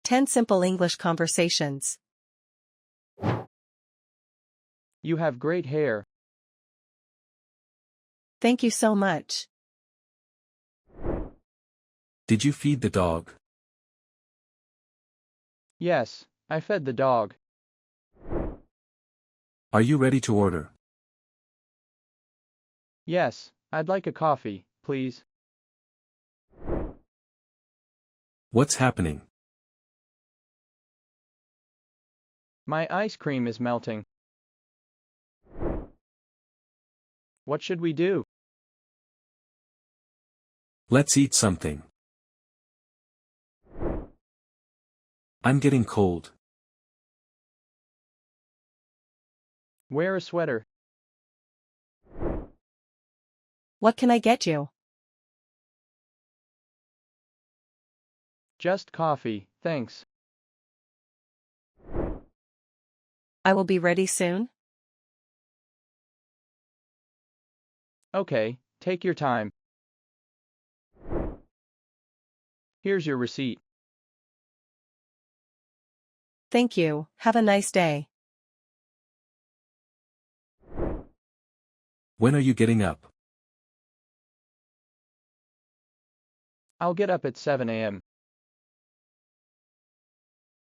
10 Simple English Conversations. You have great hair. Thank you so much. Did you feed the dog? Yes, I fed the dog. Are you ready to order? Yes, I'd like a coffee, please. What's happening? My ice cream is melting. What should we do? Let's eat something. I'm getting cold. Wear a sweater. What can I get you? Just coffee, thanks. I will be ready soon. Okay, take your time. Here's your receipt. Thank you. Have a nice day. When are you getting up? I'll get up at 7 a.m.